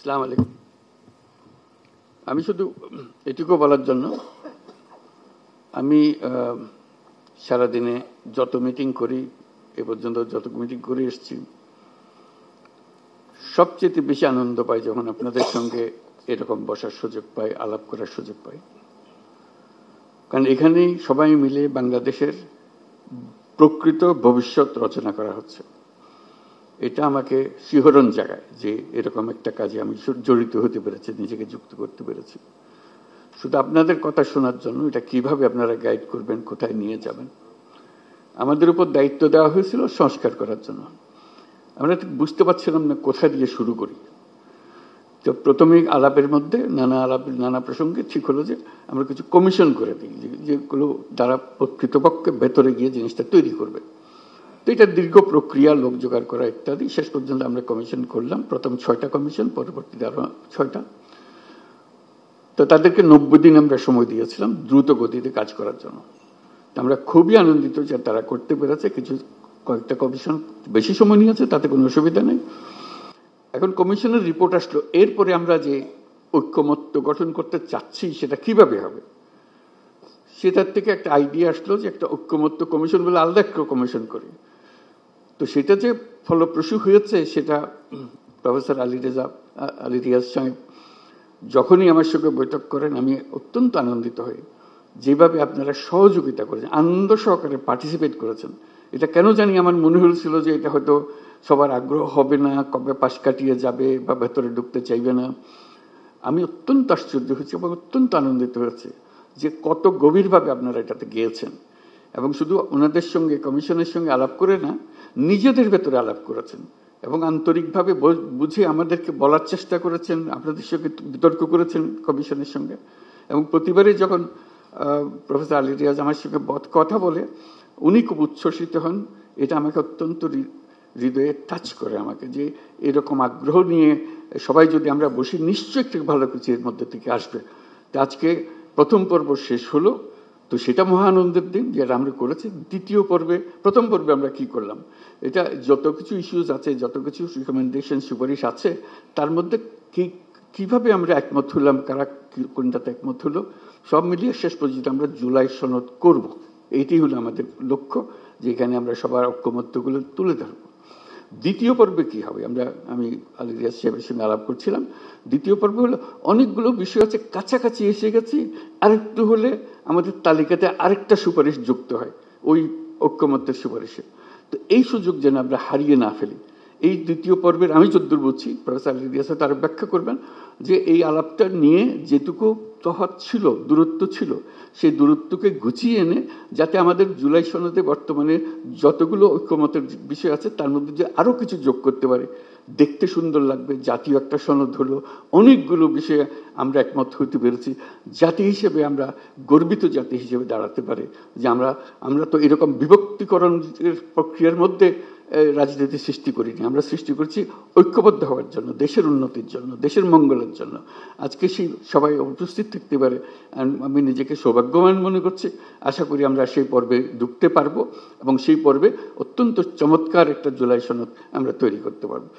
আসসালামু আলাইকুম। আমি শুধু এটুকু বলার জন্য, আমি সারাদিনে যত মিটিং করি, এ পর্যন্ত যত মিটিং করে এসেছি, সবচেয়ে বেশি আনন্দ পাই যখন আপনাদের সঙ্গে এরকম বসার সুযোগ পাই, আলাপ করার সুযোগ পাই। কারণ এখানেই সবাই মিলে বাংলাদেশের প্রকৃত ভবিষ্যৎ রচনা করা হচ্ছে। এটা আমাকে শিহরণ জাগায় যে এরকম একটা কাজে আমি জড়িত হতে পেরেছি, নিজেকে যুক্ত করতে পেরেছি। শুধু আপনাদের কথা শোনার জন্য, এটা কিভাবে আপনারা গাইড করবেন, কোথায় নিয়ে যাবেন। আমাদের উপর দায়িত্ব দেওয়া হয়েছিল সংস্কার করার জন্য। আমরা ঠিক বুঝতে পারছিলাম না কোথা দিয়ে শুরু করি। তো প্রথমেই আলাপের মধ্যে নানা প্রসঙ্গে ঠিক হলো যে আমরা কিছু কমিশন করে দিই, যেগুলো দ্বারা কৃতপক্ষে ভেতরে গিয়ে জিনিসটা তৈরি করবে। তো এটা দীর্ঘ প্রক্রিয়া, লোক জোগাড় করা ইত্যাদি। শেষ পর্যন্ত আমরা কমিশন করলাম, প্রথম 6টা কমিশন, পরবর্তীতে আরো 6টা। তো তাদেরকে 90 দিন আমরা সময় দিয়েছিলাম দ্রুত গতিতে কাজ করার জন্য। আমরা খুবই আনন্দিত যে তারা করতে পেরেছে। কয়েকটা কমিশন বেশি সময় নিয়েছে, তাতে কোনো অসুবিধা নেই। এখন কমিশনের রিপোর্ট আসলো, এরপরে আমরা যে ঐক্যমত্য গঠন করতে চাচ্ছি সেটা কিভাবে হবে, সেটার থেকে একটা আইডিয়া আসলো যে একটা ঐক্যমত্য কমিশন বলে আলাদা একটা কমিশন করি। তো সেটা যে ফলপ্রসূ হয়েছে, সেটা প্রফেসর আলী রিয়াজ সাহেব যখনই আমার সঙ্গে বৈঠক করেন, আমি অত্যন্ত আনন্দিত হই যেভাবে আপনারা সহযোগিতা করেছেন, আনন্দ সহকারে পার্টিসিপেট করেছেন। এটা কেন জানি আমার মনে হয়েছিল যে এটা হয়তো সবার আগ্রহ হবে না, কবে পাশ কাটিয়ে যাবে বা ভেতরে ঢুকতে চাইবে না। আমি অত্যন্ত আশ্চর্য হয়েছি এবং অত্যন্ত আনন্দিত হয়েছে যে কত গভীরভাবে আপনারা এটাতে গিয়েছেন। এবং শুধু ওনাদের সঙ্গে, কমিশনের সঙ্গে আলাপ করে না, নিজেদের ভেতরে আলাপ করেছেন এবং আন্তরিকভাবে বুঝে আমাদেরকে বলার চেষ্টা করেছেন, আপনাদের সঙ্গে বিতর্ক করেছেন কমিশনের সঙ্গে। এবং প্রতিবারই যখন প্রফেসর আলী রিয়াজ আমার সঙ্গে কথা বলে, উনি খুব উচ্ছ্বসিত হন। এটা আমাকে অত্যন্ত হৃদয়ে টাচ করে আমাকে, যে এরকম আগ্রহ নিয়ে সবাই যদি আমরা বসি, নিশ্চয়ই একটু ভালো কিছু এর মধ্যে থেকে আসবে। তো আজকে প্রথম পর্ব শেষ হলো, তো সেটা মহা আনন্দের দিন যেটা আমরা করেছি। দ্বিতীয় পর্বে, প্রথম পর্বে আমরা কি করলাম, এটা যত কিছু ইস্যুজ আছে, যত কিছু রিকমেন্ডেশন, সুপারিশ আছে, তার মধ্যে কিভাবে আমরা একমত হলাম, কারা কোনটাতে একমত হলো, সব মিলিয়ে শেষ পর্যন্ত আমরা জুলাই সনদ করব। এইটি হলো আমাদের লক্ষ্য, যেখানে আমরা সবার ঐক্যমত্যগুলো তুলে ধরবো। দ্বিতীয় পর্বে কি হবে, আমি আলী রিয়াজ সাহেবের সঙ্গে আলাপ করছিলাম। দ্বিতীয় পর্বে হলো অনেকগুলো বিষয় আছে, কাছাকাছি এসে গেছি, আরেকটু হলে আমাদের তালিকাতে আরেকটা সুপারিশ যুক্ত হয় ওই ঐক্যমত্যের সুপারিশে। তো এই সুযোগ যেন আমরা হারিয়ে না ফেলি। এই দ্বিতীয় পর্বের আমি যদ্দূর বুঝছি, প্রফেসর আলী রিয়াজ তারা ব্যাখ্যা করবেন যে এই আলাপটা নিয়ে যেটুকু তফাৎ ছিল, দূরত্ব ছিল, সেই দূরত্বকে গুছিয়ে এনে যাতে আমাদের জুলাই সনদে বর্তমানে যতগুলো ঐক্যমতের বিষয় আছে তার মধ্যে যে আরো কিছু যোগ করতে পারে, দেখতে সুন্দর লাগবে। জাতীয় একটা সনদ হলো, অনেকগুলো বিষয়ে আমরা একমত হতে পেরেছি। জাতি হিসেবে আমরা গর্বিত জাতি হিসেবে দাঁড়াতে পারে যে আমরা তো এরকম বিভক্তিকরণের প্রক্রিয়ার মধ্যে রাজনীতি সৃষ্টি করিনি। আমরা সৃষ্টি করছি ঐক্যবদ্ধ হওয়ার জন্য, দেশের উন্নতির জন্য, দেশের মঙ্গলের জন্য। আজকে সেই সবাই উপস্থিত থাকতে পারে, আমি নিজেকে সৌভাগ্যবান মনে করছি। আশা করি আমরা সেই পর্বে ঢুকতে পারবো এবং সেই পর্বে অত্যন্ত চমৎকার একটা জুলাই সনদ আমরা তৈরি করতে পারবো।